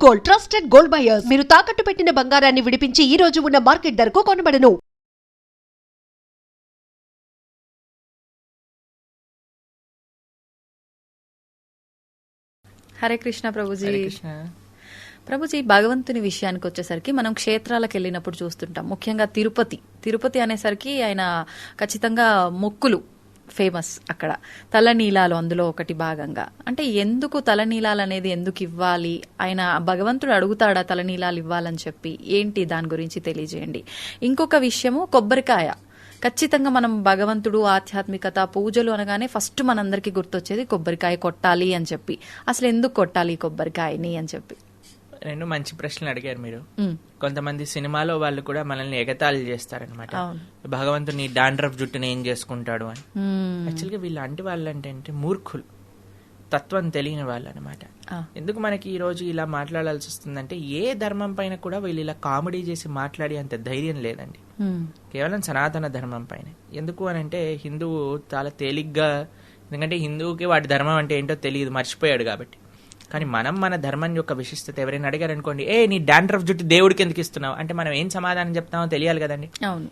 Gold, trusted gold buyers. మీరు తాకట్టు పెట్టిన బంగారాన్ని విడిపించి ఈ రోజు ఉన్న మార్కెట్ ధరకు కొనబడను. హరే కృష్ణ ప్రభుజీ. ప్రభుజీ, భగవంతుని విషయానికి వచ్చేసరికి మనం క్షేత్రాలకు వెళ్ళినప్పుడు చూస్తుంటాం. ముఖ్యంగా తిరుపతి అనేసరికి ఆయన ఖచ్చితంగా మొక్కులు ఫేమస్. అక్కడ తలనీలాలు అందులో ఒకటి భాగంగా. అంటే ఎందుకు తలనీలాలు అనేది ఎందుకు ఇవ్వాలి? ఆయన భగవంతుడు అడుగుతాడా తలనీలాలు ఇవ్వాలని చెప్పి? ఏంటి దాని గురించి తెలియజేయండి. ఇంకొక విషయము, కొబ్బరికాయ. ఖచ్చితంగా మనం భగవంతుడు, ఆధ్యాత్మికత, పూజలు అనగానే ఫస్ట్ మనందరికి గుర్తొచ్చేది కొబ్బరికాయ కొట్టాలి అని చెప్పి. అసలు ఎందుకు కొట్టాలి కొబ్బరికాయని అని చెప్పి? రెండు మంచి ప్రశ్నలు అడిగారు మీరు. కొంతమంది సినిమాలో వాళ్ళు కూడా మనల్ని ఎగతాళి చేస్తారనమాట, భగవంతుని డాండ్రఫ్ జుట్టుని ఏం చేసుకుంటాడు అని. యాక్చువల్గా వీళ్ళంటి వాళ్ళు అంటే మూర్ఖులు, తత్వం తెలియని వాళ్ళు అనమాట. ఎందుకు మనకి ఈ రోజు ఇలా మాట్లాడాల్సి వస్తుందంటే, ఏ ధర్మం పైన కూడా వీళ్ళు ఇలా కామెడీ చేసి మాట్లాడే అంత ధైర్యం లేదండి, కేవలం సనాతన ధర్మం పైన. ఎందుకు అని అంటే, హిందువు చాలా తేలిగ్గా, ఎందుకంటే హిందువుకి వాటి ధర్మం అంటే ఏంటో తెలియదు, మర్చిపోయాడు కాబట్టి. కానీ మనం మన ధర్మం యొక్క విశిష్టత ఎవరైనా అడిగారు అనుకోండి, నీ డాండ్రఫ్ జుట్టు దేవుడికి ఎందుకు ఇస్తున్నావు అంటే మనం ఏం సమాధానం చెప్తామో తెలియాలి కదండి. అవును,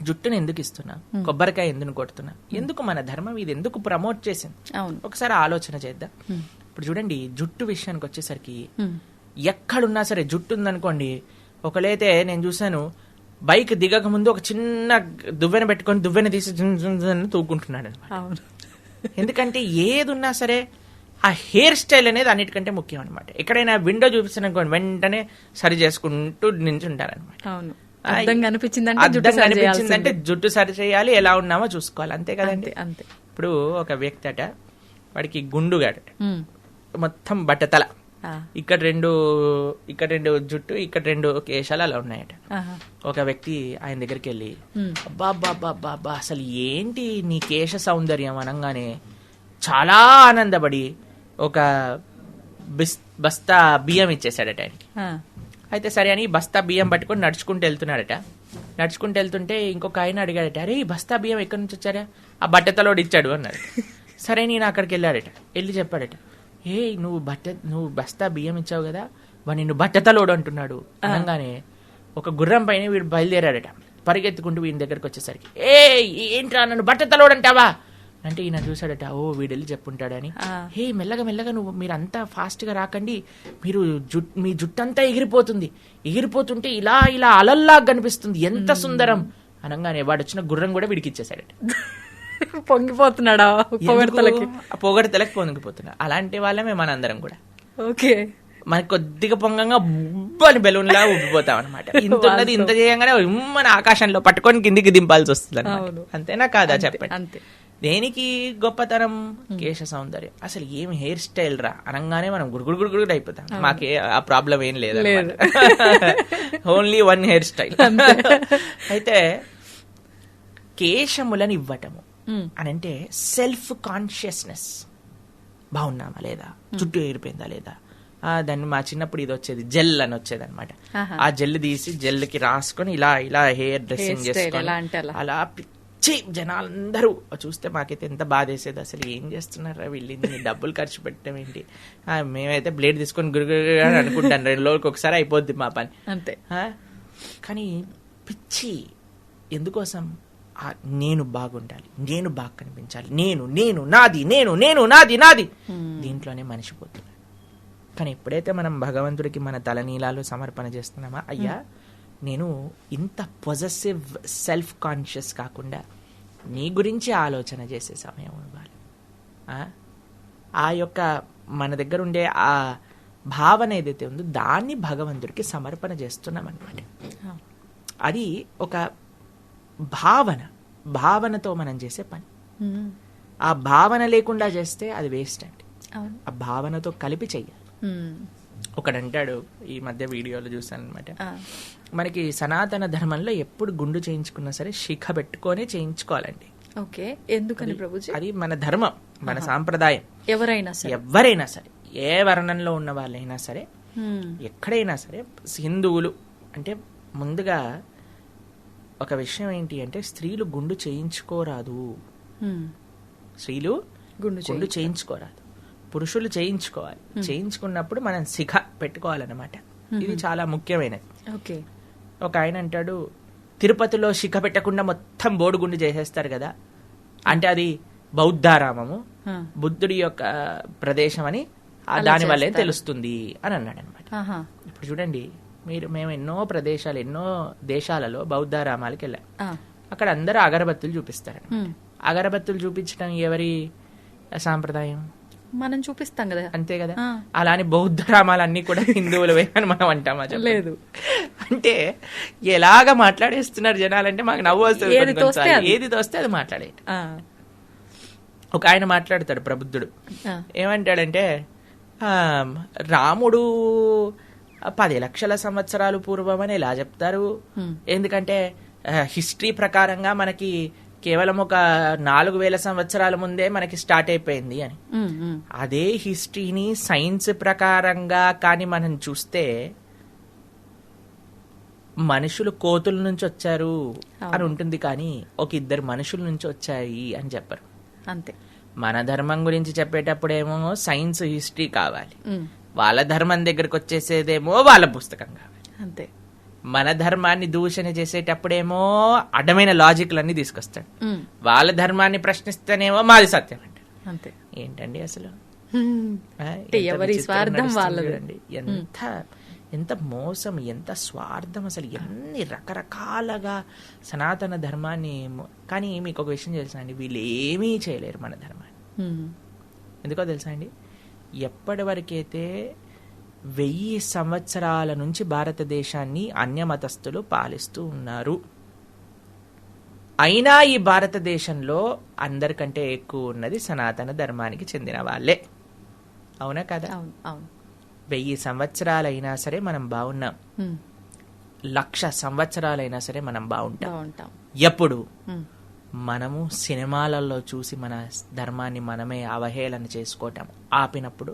జుట్టును ఎందుకు ఇస్తున్నావు, కొబ్బరికాయ ఎందుకు కొడుతున్నావు, ఎందుకు మన ధర్మం ఇది ఎందుకు ప్రమోట్ చేసింది, ఒకసారి ఆలోచన చేద్దాం. ఇప్పుడు చూడండి, జుట్టు విషయానికి వచ్చేసరికి ఎక్కడున్నా సరే జుట్టు ఉందనుకోండి, ఒకలైతే నేను చూసాను బైక్ దిగక ముందు ఒక చిన్న దువ్వెన పెట్టుకొని దువ్వెన తీసి తూకుంటున్నాడు అనమాట. ఎందుకంటే ఏది ఉన్నా సరే ఆ హెయిర్ స్టైల్ అనేది అన్నిటికంటే ముఖ్యం అనమాట. ఎక్కడైనా విండో చూపిస్తాను వెంటనే సరి చేసుకుంటూ నించుంటారనమాట. అనిపించిందంటే జుట్టు సరి చేయాలి, ఎలా ఉన్నామో చూసుకోవాలి, అంతే కదండి. అంతే. ఇప్పుడు ఒక వ్యక్తి అట, వాడికి గుండుగాడట, మొత్తం బట్టతల, ఇక్కడ రెండు జుట్టు, ఇక్కడ రెండు కేశాలు అలా ఉన్నాయట. ఒక వ్యక్తి ఆయన దగ్గరికి వెళ్ళి, అబ్బా అసలు ఏంటి నీ కేశ సౌందర్యం అనగానే చాలా ఆనందపడి ఒక బస్తా బియ్యం ఇచ్చేసాడట ఆయనకి. అయితే సరే అని బస్తా బియ్యం పట్టుకొని నడుచుకుంటూ వెళ్తున్నాడట. నడుచుకుంటూ వెళ్తుంటే ఇంకొక ఆయన అడిగాడట, అరే ఈ బస్తా బియ్యం ఎక్కడి నుంచి వచ్చారా? ఆ బట్టతలోడు ఇచ్చాడు అన్నాడు. సరే నేను అక్కడికి వెళ్ళాడట, వెళ్ళి చెప్పాడట, నువ్వు బస్తా బియ్యం ఇచ్చావు కదా, వాడు నిన్ను బట్టతలోడు అంటున్నాడు అనగానే ఒక గుర్రం పైన వీడు బయలుదేరాడట, పరిగెత్తుకుంటూ వీని దగ్గరకు వచ్చేసరికి, ఏంట్రా నన్ను బట్టతలోడు అంటావా అంటే ఈయన చూసాడట, వీడు వెళ్ళి చెప్పుంటాడని, మెల్లగా మీరంతా ఫాస్ట్ గా రాకండి, మీ జుట్టంతా ఎగిరిపోతుంటే ఇలా అలల్లా కనిపిస్తుంది, ఎంత సుందరం అనగానే వాడు వచ్చిన గుర్రం కూడా వీడికి ఇచ్చేసాడట. పొంగిపోతున్నాడా? పొగడతలకి పొంగిపోతున్నా. అలాంటి వాళ్ళమే మనందరం కూడా. ఓకే, మనకి కొద్దిగా పొంగంగా అని బెలూన్ లా ఉబ్బిపోతాం అనమాట. ఇంత ఉన్నది ఇంత చేయగానే మన ఆకాశంలో పట్టుకొని కిందికి దింపాల్సి వస్తుంది అనమాట. అంతేనా కాదా చెప్పండి? అంతే. దేనికి గొప్పతనం? కేశ సౌందర్యం. అసలు ఏం హెయిర్ స్టైల్ రా అనగానే మనం గుడుగుడు అయిపోతాం. మాకే ఆ ప్రాబ్లం ఏం లేదు, ఓన్లీ వన్ హెయిర్ స్టైల్. అయితే కేశములను ఇవ్వటము అని అంటే సెల్ఫ్ కాన్షియస్నెస్. బాగున్నామా లేదా, చుట్టూ ఎగిరిపోయిందా లేదా, దాన్ని మా చిన్నప్పుడు ఇది వచ్చేది జెల్ అని వచ్చేది అనమాట. ఆ జెల్ తీసి జెల్కి రాసుకొని ఇలా హెయిర్ డ్రెస్సింగ్ చేసుకొని అలా జనాలందరూ చూస్తే మాకైతే ఎంత బాధేసేది. అసలు ఏం చేస్తున్నారా వీళ్ళు, డబ్బులు ఖర్చు పెట్టడం ఏంటి, మేమైతే బ్లేడ్ తీసుకొని గురుగురు అని అనుకుంటాను, 2 రోజులకి ఒకసారి అయిపోద్ది మా పని అంతే. కానీ పిచ్చి ఎందుకోసం, నేను బాగుండాలి, నేను బాగా కనిపించాలి, నేను నాది దీంట్లోనే మనిషిపోతున్నాడు. కానీ ఎప్పుడైతే మనం భగవంతుడికి మన తలనీలాలు సమర్పణ చేస్తున్నామా, అయ్యా నేను ఇంత పొజెసివ్ సెల్ఫ్ కాన్షియస్ కాకుండా నీ గురించి ఆలోచన చేసే సమయం ఇవ్వాలి. ఆ యొక్క మన దగ్గర ఉండే ఆ భావన ఏదైతే ఉందో దాన్ని భగవంతుడికి సమర్పణ చేస్తున్నాం అనమాట. అది ఒక భావనతో మనం చేసే పని. ఆ భావన లేకుండా చేస్తే అది వేస్ట్ అండి. ఆ భావనతో కలిపి చెయ్యాలి. ఒకడంటాడు, ఈ మధ్య వీడియోలో చూసాను అనమాట, మనకి సనాతన ధర్మంలో ఎప్పుడు గుండు చేయించుకున్నా సరే శిఖ పెట్టుకొని చేయించుకోవాలండి. ఓకే, ఎందుకని ప్రభుజీ? అది మన ధర్మం, మన సాంప్రదాయం. ఎవరైనా సరే, ఏ వర్ణంలో ఉన్న వాళ్ళైనా సరే, ఎక్కడైనా సరే, హిందువులు అంటే ముందుగా ఒక విషయం ఏంటి అంటే, స్త్రీలు గుండు చేయించుకోరాదు. స్త్రీలు గుండు చేయించుకోరాదు. పురుషులు చేయించుకోవాలి. చేయించుకున్నప్పుడు మనం శిఖ పెట్టుకోవాలన్నమాట. ఇది చాలా ముఖ్యమైనది. ఓకే. ఒక ఆయన అంటాడు, తిరుపతిలో శిఖ పెట్టకుండా మొత్తం బోడుగుండు చేసేస్తారు కదా, అంటే అది బౌద్ధారామము, బుద్ధుడి యొక్క ప్రదేశం అని దాని వల్లే తెలుస్తుంది అని అన్నాడు అనమాట. ఇప్పుడు చూడండి, మేము ఎన్నో ప్రదేశాలు, ఎన్నో దేశాలలో బౌద్ధారామాలకు వెళ్ళాం. అక్కడ అందరూ అగరబత్తులు చూపిస్తారు. అగరబత్తులు చూపించడం ఎవరి సాంప్రదాయం? మనం చూపిస్తాం కదా, అంతే కదా. అలానే బౌద్ధ రామాలన్నీ కూడా హిందువులవే అని మనం అంటామా? లేదు. అంటే ఎలాగ మాట్లాడేస్తున్నారు జనాలంటే మాకు నవ్వు వస్తుంది. ఏది తోస్తే అది మాట్లాడే. ఒక ఆయన మాట్లాడతాడు, ప్రబుద్ధుడు. ఏమంటాడంటే, రాముడు 10 లక్షల సంవత్సరాలు పూర్వం అని ఎలా చెప్తారు? ఎందుకంటే హిస్టరీ ప్రకారంగా మనకి కేవలం ఒక 4000 సంవత్సరాల ముందే మనకి స్టార్ట్ అయిపోయింది అని. అదే హిస్టరీని సైన్స్ ప్రకారంగా కానీ మనం చూస్తే మనుషులు కోతుల నుంచి వచ్చారు అని ఉంటుంది, కానీ ఒక 2 మనుషుల నుంచి వచ్చాయి అని చెప్పరు. అంతే. మన ధర్మం గురించి చెప్పేటప్పుడేమో సైన్స్ హిస్టరీ కావాలి, వాళ్ళ ధర్మం దగ్గరకు వచ్చేసేదేమో వాళ్ళ పుస్తకం కావాలి. అంతే. మన ధర్మాన్ని దూషణ చేసేటప్పుడేమో అడ్డమైన లాజిక్లన్నీ తీసుకొస్తాడు, వాళ్ళ ధర్మాన్ని ప్రశ్నిస్తేనేమో మాది సత్యం అంటే. అంతే. ఏంటండి అసలు? ఎవరి స్వార్థం వాళ్ళది. ఎంత మోసం, ఎంత స్వార్థం, అసలు ఎన్ని రకరకాలుగా సనాతన ధర్మాన్ని. కానీ మీకు ఒక విషయం తెలుసా అండి, వీళ్ళు ఏమీ చేయలేరు మన ధర్మాన్ని. ఎందుకో తెలుసా అండి, ఎప్పటి వరకైతే 1000 సంవత్సరాల నుంచి భారతదేశాన్ని అన్యమతస్థులు పాలిస్తూ ఉన్నారు, అయినా ఈ భారతదేశంలో అందరికంటే ఎక్కువ ఉన్నది సనాతన ధర్మానికి చెందిన వాళ్ళే. అవునా కదా? 1000 సంవత్సరాలైనా సరే మనం బాగున్నాం, 1,00,000 సంవత్సరాలైనా సరే మనం బాగుంటాం. ఎప్పుడు మనము సినిమాలలో చూసి మన ధర్మాన్ని మనమే అవహేళన చేసుకోవటం ఆపినప్పుడు,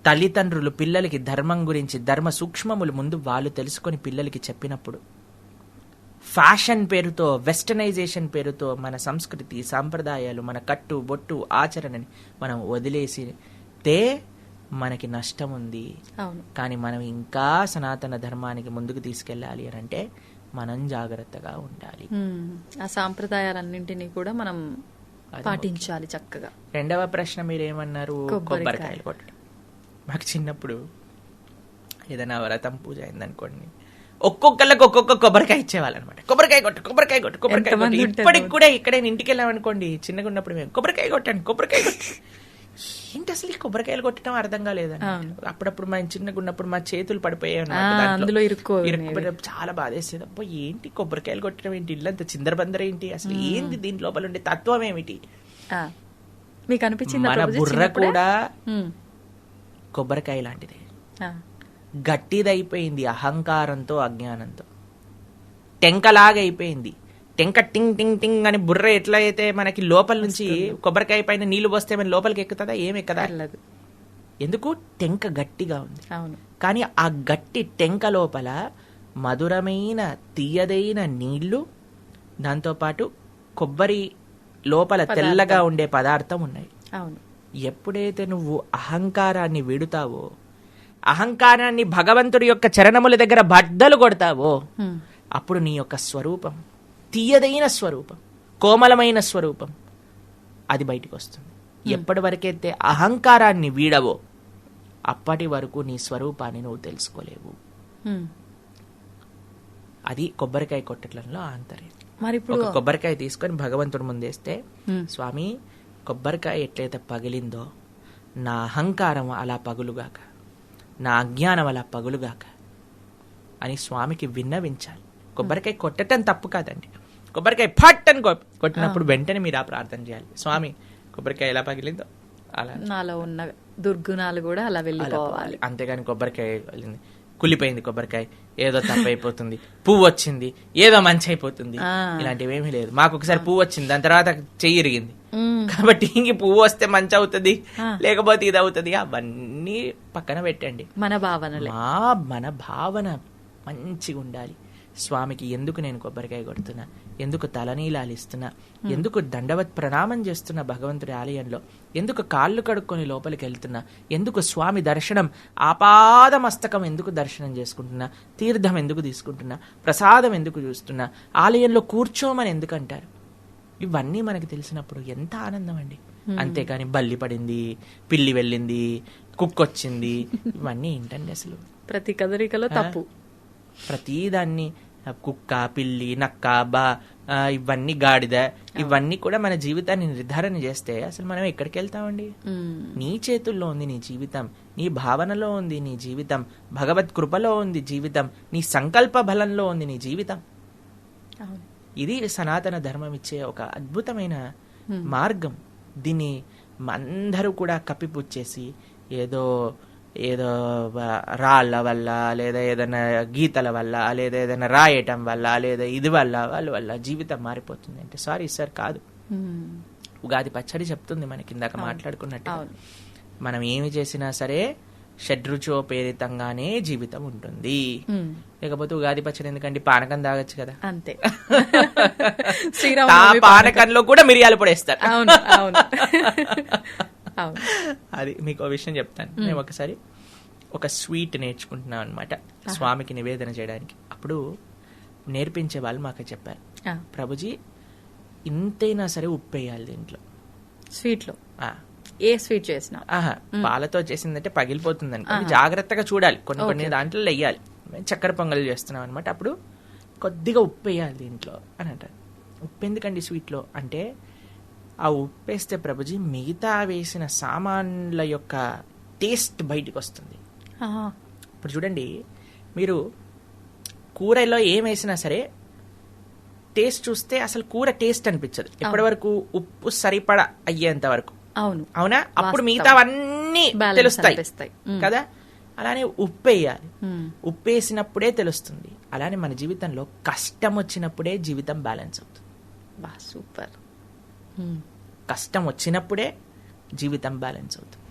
తల్లిదండ్రులు పిల్లలకి ధర్మం గురించి, ధర్మ సూక్ష్మములు ముందు వాళ్ళు తెలుసుకొని పిల్లలకి చెప్పినప్పుడు, ఫ్యాషన్ పేరుతో, వెస్టర్నైజేషన్ పేరుతో మన సంస్కృతి సాంప్రదాయాలు, మన కట్టు బొట్టు ఆచరణని మనం వదిలేసితే మనకి నష్టం ఉంది. కానీ మనం ఇంకా సనాతన ధర్మానికి ముందుకు తీసుకెళ్ళాలి అని అంటే మనం జాగ్రత్తగా ఉండాలి. ఆ సాంప్రదాయాలన్నింటినీ కూడా మనం పాటించాలి చక్కగా. రెండవ ప్రశ్న మీరేమన్నారు? కొబ్బరికాయలు కొట్టడం. మాకు చిన్నప్పుడు ఏదైనా వ్రతం పూజ అయిందనుకోండి, ఒక్కొక్కళ్ళకి ఒక్కొక్క కొబ్బరికాయ ఇచ్చేవాళ్ళు అనమాట. కొబ్బరికాయ కొట్టు, కొబ్బరికాయ కొట్టు, కొబ్బరికాయ కొట్టు. ఇప్పటికి కూడా ఇక్కడే ఇంటికి వెళ్ళామనుకోండి, చిన్నగా ఉన్నప్పుడు మేము కొబ్బరికాయ కొట్టండి, కొబ్బరికాయ కొట్టు. ఏంటి అసలు ఈ కొబ్బరికాయలు కొట్టడం అర్థం కాలేదండి. అప్పుడప్పుడు మా చిన్నగా ఉన్నప్పుడు మా చేతులు పడిపోయాయి, చాలా బాధేసేది. అబ్బా ఏంటి కొబ్బరికాయలు కొట్టడం ఏంటి, ఇల్లంత చిందరబందర ఏంటి, అసలు ఏంటి దీని లోపల ఉండే తత్వం ఏమిటి మీకు అనిపించింది? మన బుర్ర కూడా కొబ్బరికాయ లాంటిదే, గట్టిదైపోయింది అహంకారంతో అజ్ఞానంతో, టెంకలాగా అయిపోయింది. టెంక టింగ్ టింగ్ టింగ్ అని బుర్ర ఎట్లా అయితే మనకి లోపల నుంచి కొబ్బరికాయ పైన నీళ్లు పోస్తే మన లోపలికి ఎక్కుతుందా? ఏమి ఎక్కదా? ఎందుకు? టెంక గట్టిగా ఉంది. కానీ ఆ గట్టి టెంక లోపల మధురమైన తీయదైన నీళ్లు, దాంతోపాటు కొబ్బరి లోపల తెల్లగా ఉండే పదార్థం ఉన్నాయి. ఎప్పుడైతే నువ్వు అహంకారాన్ని విడుతావో, అహంకారాన్ని భగవంతుడి యొక్క చరణముల దగ్గర బద్దలు కొడతావో, అప్పుడు నీ యొక్క స్వరూపం, తీయదైన స్వరూపం, కోమలమైన స్వరూపం అది బయటికి వస్తుంది. ఎప్పటి వరకైతే అహంకారాన్ని వీడవో అప్పటి వరకు నీ స్వరూపాన్ని నువ్వు తెలుసుకోలేవు. అది కొబ్బరికాయ కొట్టడంలో ఆంతర్యం. మరి ఇప్పుడు కొబ్బరికాయ తీసుకొని భగవంతుడి ముందేస్తే, స్వామి కొబ్బరికాయ ఎట్లయితే పగిలిందో నా అహంకారం అలా పగులుగాక, నా అజ్ఞానం అలా పగులుగాక అని స్వామికి విన్నవించాలి. కొబ్బరికాయ కొట్టడం తప్పు కాదండి. కొబ్బరికాయ ఫట్ అని కొట్టినప్పుడు వెంటనే మీరు ఆ ప్రార్థన చేయాలి, స్వామి కొబ్బరికాయ ఎలా పగిలిందో అలా నాలో ఉన్న దుర్గుణాలు కూడా అలా వెళ్ళిపోవాలి. అంతేగాని కొబ్బరికాయ కుళ్ళిపోయింది, కొబ్బరికాయ ఏదో తప్పైపోతుంది, పువ్వు వచ్చింది ఏదో మంచి అయిపోతుంది, ఇలాంటివి ఏమీ లేదు. మాకు ఒకసారి పువ్వు వచ్చింది, దాని తర్వాత చెయ్యి ఇరిగింది, కాబట్టి ఇంక పువ్వు వస్తే మంచి అవుతుంది లేకపోతే ఇది అవుతుంది, అవన్నీ పక్కన పెట్టండి. మన భావన మన భావన మంచిగా ఉండాలి. స్వామికి ఎందుకు నేను కొబ్బరికాయ కొడుతున్నా, ఎందుకు తలనీలాలు ఇస్తున్నా, ఎందుకు దండవత్ ప్రణామం చేస్తున్నా భగవంతుడి ఆలయంలో, ఎందుకు కాళ్ళు కడుక్కొని లోపలికి వెళ్తున్నా, ఎందుకు స్వామి దర్శనం ఆపాద మస్తకం ఎందుకు దర్శనం చేసుకుంటున్నా, తీర్థం ఎందుకు తీసుకుంటున్నా, ప్రసాదం ఎందుకు చూస్తున్నా, ఆలయంలో కూర్చోమని ఎందుకు అంటారు. ఇవన్నీ మనకి తెలిసినప్పుడు ఎంత ఆనందం అండి. అంతేకాని బల్లి పడింది, పిల్లి వెళ్ళింది, కుక్కొచ్చింది, ఇవన్నీ ఏంటండి అసలు. ప్రతి కదలికలో తప్పు. ప్రతిదాన్ని కుక్క, పిల్లి, నక్క, ఇవన్నీ గాడిద, ఇవన్నీ కూడా మన జీవితాన్ని నిర్ధారణ చేస్తే అసలు మనం ఎక్కడికి వెళ్తామండి. నీ చేతుల్లో ఉంది నీ జీవితం, నీ భావనలో ఉంది నీ జీవితం, భగవత్ కృపలో ఉంది జీవితం, నీ సంకల్ప బలంలో ఉంది నీ జీవితం. ఇది సనాతన ధర్మం ఇచ్చే ఒక అద్భుతమైన మార్గం. దీన్ని అందరూ కూడా కప్పిపుచ్చేసి ఏదో ఏదో రాళ్ళ వల్ల, లేదా ఏదైనా గీతల వల్ల, లేదా ఏదైనా రాయటం వల్ల, లేదా ఇది వల్ల వాళ్ళ వల్ల జీవితం మారిపోతుంది అంటే సారీ సార్, కాదు. ఉగాది పచ్చడి చెప్తుంది మనకి, ఇందాక మాట్లాడుకున్నట్టు మనం ఏమి చేసినా సరే షడ్రుచోపేరితంగానే జీవితం ఉంటుంది. లేకపోతే ఉగాది పచ్చడి ఎందుకంటే పానకం తాగొచ్చు కదా, అంతే. పానకంలో కూడా మిరియాలు పొడేస్తారు. అది మీకు ఒక విషయం చెప్తాను. మేము ఒకసారి ఒక స్వీట్ నేర్చుకుంటున్నాం అనమాట స్వామికి నివేదన చేయడానికి. అప్పుడు నేర్పించే వాళ్ళు మాకు చెప్పారు, ప్రభుజీ ఇంతైనా సరే ఉప్పు వేయాలి దీంట్లో స్వీట్ లో. ఏ స్వీట్ చేసినా పాలతో చేసిందంటే పగిలిపోతుంది అనుకోండి, జాగ్రత్తగా చూడాలి. కొన్ని దాంట్లో వెయ్యాలి. చక్కెర పొంగల్ చేస్తున్నాం అనమాట. అప్పుడు కొద్దిగా ఉప్పు వేయాలి దీంట్లో అని అంటారు. ఉప్పు ఎందుకండి స్వీట్ లో అంటే, ఆ ఉప్పు వేస్తే ప్రభుజీ మిగతా వేసిన సామాన్ల యొక్క టేస్ట్ బయటికి వస్తుంది. ఇప్పుడు చూడండి, మీరు కూరలో ఏం వేసినా సరే టేస్ట్ చూస్తే అసలు కూర టేస్ట్ అనిపించదు ఎప్పటి వరకు ఉప్పు సరిపడా అయ్యేంత వరకు. అవునా? అప్పుడు మిగతావన్నీ తెలుస్తాయి కదా. అలానే ఉప్పు వేయాలి, ఉప్పు వేసినప్పుడే తెలుస్తుంది. అలానే మన జీవితంలో కష్టం వచ్చినప్పుడే జీవితం బ్యాలెన్స్ అవుతుంది. సూపర్. కష్టం వచ్చినప్పుడే జీవితం బ్యాలెన్స్ అవుతుంది.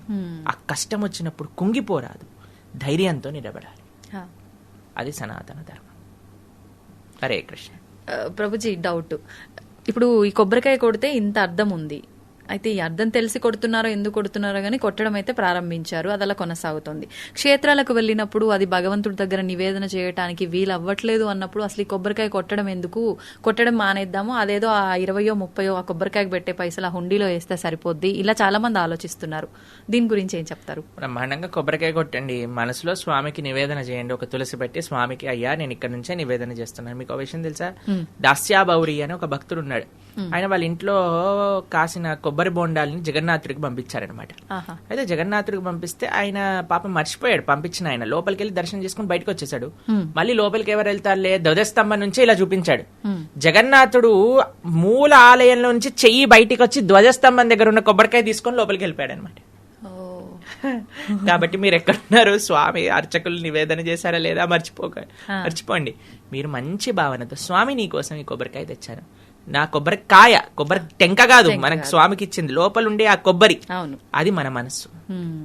ఆ కష్టం వచ్చినప్పుడు కుంగిపోరాదు, ధైర్యంతో నిలబడాలి. అది సనాతన ధర్మం. హరే కృష్ణ. ప్రభుజీ, డౌట్. ఇప్పుడు ఈ కొబ్బరికాయ కొడితే ఇంత అర్థం ఉంది, అయితే ఈ అర్థం తెలిసి కొడుతున్నారో ఎందుకు కొడుతున్నారో కానీ కొట్టడం అయితే ప్రారంభించారు, అది అలా కొనసాగుతుంది. క్షేత్రాలకు వెళ్ళినప్పుడు అది భగవంతుడి దగ్గర నివేదన చేయడానికి వీలు అవ్వట్లేదు అన్నప్పుడు అసలు ఈ కొబ్బరికాయ కొట్టడం ఎందుకు, కొట్టడం మానేద్దాము, అదేదో ఆ 20-30 ఆ కొబ్బరికాయకు పెట్టే పైసలు ఆ హుండీలో వేస్తే సరిపోద్ది, ఇలా చాలా మంది ఆలోచిస్తున్నారు. దీని గురించి ఏం చెప్తారు? బ్రహ్మాండంగా కొబ్బరికాయ కొట్టండి, మనసులో స్వామికి నివేదన చేయండి. ఒక తులసి పెట్టి స్వామికి, అయ్యా నేను ఇక్కడ నుంచే నివేదన చేస్తున్నాను. మీకు ఒక విషయం తెలుసా, దాస్యాబౌరి అని ఒక భక్తుడు ఉన్నాడు. ఆయన వాళ్ళ ఇంట్లో కాసిన కొబ్బరి బోండాలని జగన్నాథుడికి పంపించారనమాట. అయితే జగన్నాథుడికి పంపిస్తే ఆయన పాపం మర్చిపోయాడు పంపించిన. ఆయన లోపలికి వెళ్ళి దర్శనం చేసుకుని బయటకు వచ్చేసాడు. మళ్ళీ లోపలికి ఎవరు వెళ్తారులే, ధ్వజస్తంభం నుంచే ఇలా చూపించాడు. జగన్నాథుడు మూల ఆలయంలో నుంచి చెయ్యి బయటికి వచ్చి ధ్వజస్తంభం దగ్గర ఉన్న కొబ్బరికాయ తీసుకొని లోపలికి వెళ్ళిపోయాడు అనమాట. కాబట్టి మీరు ఎక్కడున్నారు, స్వామి అర్చకులు నివేదన చేశారా లేదా మర్చిపోండి. మీరు మంచి భావనతో, స్వామి నీ కోసం ఈ కొబ్బరికాయ తెచ్చాను, నా కొబ్బరికాయ, కొబ్బరి టెంక కాదు మనకు స్వామికి ఇచ్చింది, లోపల ఉండే ఆ కొబ్బరి, అది మన మనస్సు.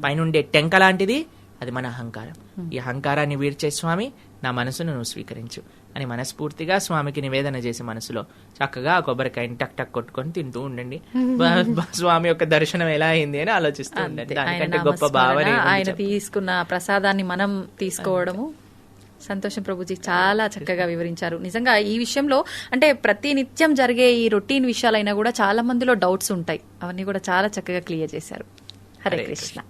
పైన ఉండే టెంక లాంటిది అది మన అహంకారం. ఈ అహంకారాన్ని వీడ్చే స్వామి, నా మనసును నువ్వు స్వీకరించు అని మనస్ఫూర్తిగా స్వామికి నివేదన చేసి మనసులో చక్కగా ఆ కొబ్బరికాయని టక్ టక్ కొట్టుకొని తింటూ ఉండండి. స్వామి యొక్క దర్శనం ఎలా అయింది అని ఆలోచిస్తూ ఉండండి. దానికంటే గొప్ప భావన ఆయన తీసుకున్న ప్రసాదాన్ని మనం తీసుకోవడము. సంతోషం ప్రభుజీ, చాలా చక్కగా వివరించారు. నిజంగా ఈ విషయంలో అంటే ప్రతి నిత్యం జరిగే ఈ రొటీన్ విషయాలైనా కూడా చాలా మందిలో డౌట్స్ ఉంటాయి, అవన్నీ కూడా చాలా చక్కగా క్లియర్ చేశారు. హరే కృష్ణ.